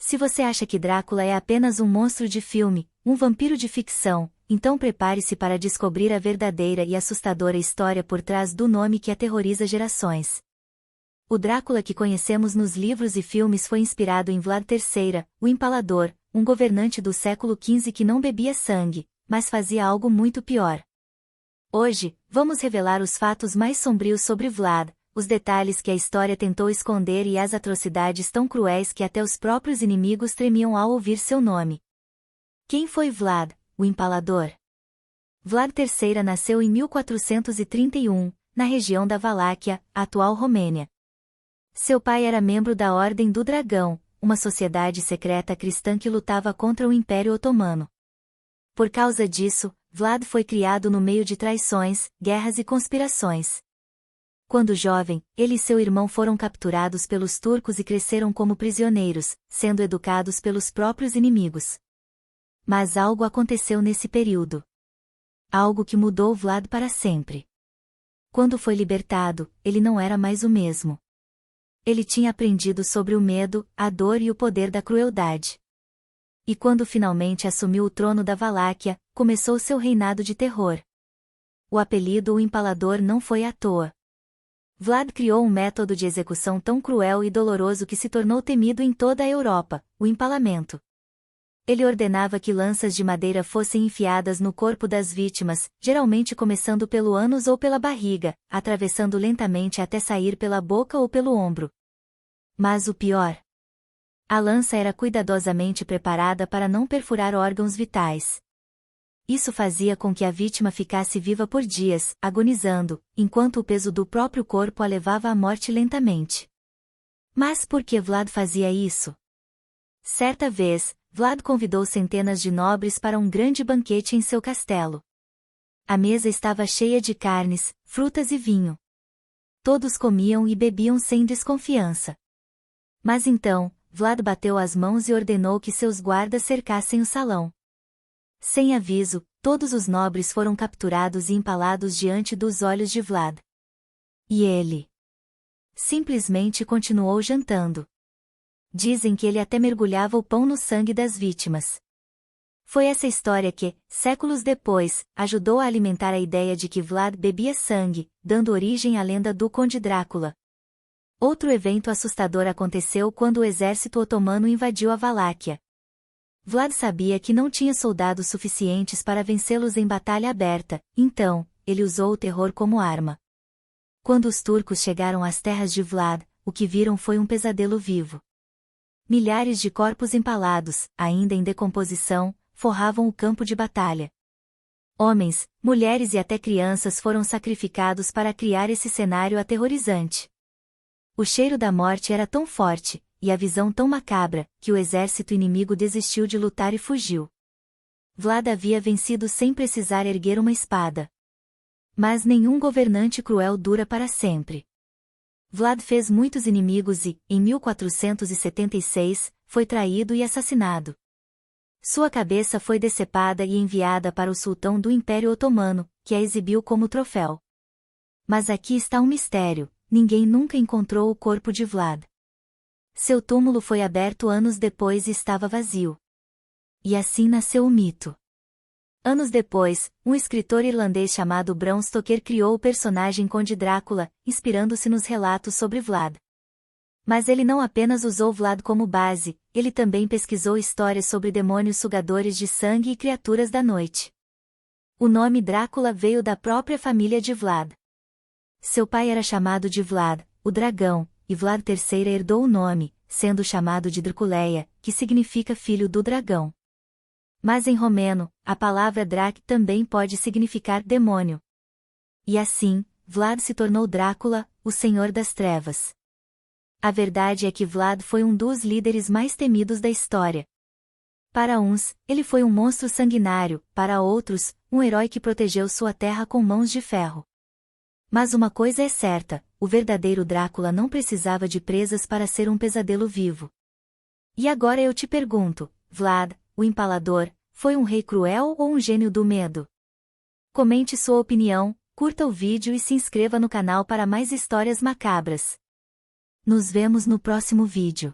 Se você acha que Drácula é apenas um monstro de filme, um vampiro de ficção, então prepare-se para descobrir a verdadeira e assustadora história por trás do nome que aterroriza gerações. O Drácula que conhecemos nos livros e filmes foi inspirado em Vlad III, o Empalador, um governante do século XV que não bebia sangue, mas fazia algo muito pior. Hoje, vamos revelar os fatos mais sombrios sobre Vlad, os detalhes que a história tentou esconder e as atrocidades tão cruéis que até os próprios inimigos tremiam ao ouvir seu nome. Quem foi Vlad, o Empalador? Vlad III nasceu em 1431, na região da Valáquia, atual Romênia. Seu pai era membro da Ordem do Dragão, uma sociedade secreta cristã que lutava contra o Império Otomano. Por causa disso, Vlad foi criado no meio de traições, guerras e conspirações. Quando jovem, ele e seu irmão foram capturados pelos turcos e cresceram como prisioneiros, sendo educados pelos próprios inimigos. Mas algo aconteceu nesse período. Algo que mudou Vlad para sempre. Quando foi libertado, ele não era mais o mesmo. Ele tinha aprendido sobre o medo, a dor e o poder da crueldade. E quando finalmente assumiu o trono da Valáquia, começou seu reinado de terror. O apelido O Empalador não foi à toa. Vlad criou um método de execução tão cruel e doloroso que se tornou temido em toda a Europa, o empalamento. Ele ordenava que lanças de madeira fossem enfiadas no corpo das vítimas, geralmente começando pelo ânus ou pela barriga, atravessando lentamente até sair pela boca ou pelo ombro. Mas o pior: a lança era cuidadosamente preparada para não perfurar órgãos vitais. Isso fazia com que a vítima ficasse viva por dias, agonizando, enquanto o peso do próprio corpo a levava à morte lentamente. Mas por que Vlad fazia isso? Certa vez, Vlad convidou centenas de nobres para um grande banquete em seu castelo. A mesa estava cheia de carnes, frutas e vinho. Todos comiam e bebiam sem desconfiança. Mas então, Vlad bateu as mãos e ordenou que seus guardas cercassem o salão. Sem aviso, todos os nobres foram capturados e empalados diante dos olhos de Vlad. E ele simplesmente continuou jantando. Dizem que ele até mergulhava o pão no sangue das vítimas. Foi essa história que, séculos depois, ajudou a alimentar a ideia de que Vlad bebia sangue, dando origem à lenda do Conde Drácula. Outro evento assustador aconteceu quando o exército otomano invadiu a Valáquia. Vlad sabia que não tinha soldados suficientes para vencê-los em batalha aberta, então, ele usou o terror como arma. Quando os turcos chegaram às terras de Vlad, o que viram foi um pesadelo vivo. Milhares de corpos empalados, ainda em decomposição, forravam o campo de batalha. Homens, mulheres e até crianças foram sacrificados para criar esse cenário aterrorizante. O cheiro da morte era tão forte, e a visão tão macabra, que o exército inimigo desistiu de lutar e fugiu. Vlad havia vencido sem precisar erguer uma espada. Mas nenhum governante cruel dura para sempre. Vlad fez muitos inimigos e, em 1476, foi traído e assassinado. Sua cabeça foi decepada e enviada para o sultão do Império Otomano, que a exibiu como troféu. Mas aqui está um mistério: ninguém nunca encontrou o corpo de Vlad. Seu túmulo foi aberto anos depois e estava vazio. E assim nasceu o mito. Anos depois, um escritor irlandês chamado Bram Stoker criou o personagem Conde Drácula, inspirando-se nos relatos sobre Vlad. Mas ele não apenas usou Vlad como base, ele também pesquisou histórias sobre demônios sugadores de sangue e criaturas da noite. O nome Drácula veio da própria família de Vlad. Seu pai era chamado de Vlad, o dragão, e Vlad III herdou o nome, sendo chamado de Draculeia, que significa filho do dragão. Mas em romeno, a palavra Drac também pode significar demônio. E assim, Vlad se tornou Drácula, o Senhor das Trevas. A verdade é que Vlad foi um dos líderes mais temidos da história. Para uns, ele foi um monstro sanguinário, para outros, um herói que protegeu sua terra com mãos de ferro. Mas uma coisa é certa: o verdadeiro Drácula não precisava de presas para ser um pesadelo vivo. E agora eu te pergunto, Vlad, o Empalador, foi um rei cruel ou um gênio do medo? Comente sua opinião, curta o vídeo e se inscreva no canal para mais histórias macabras. Nos vemos no próximo vídeo.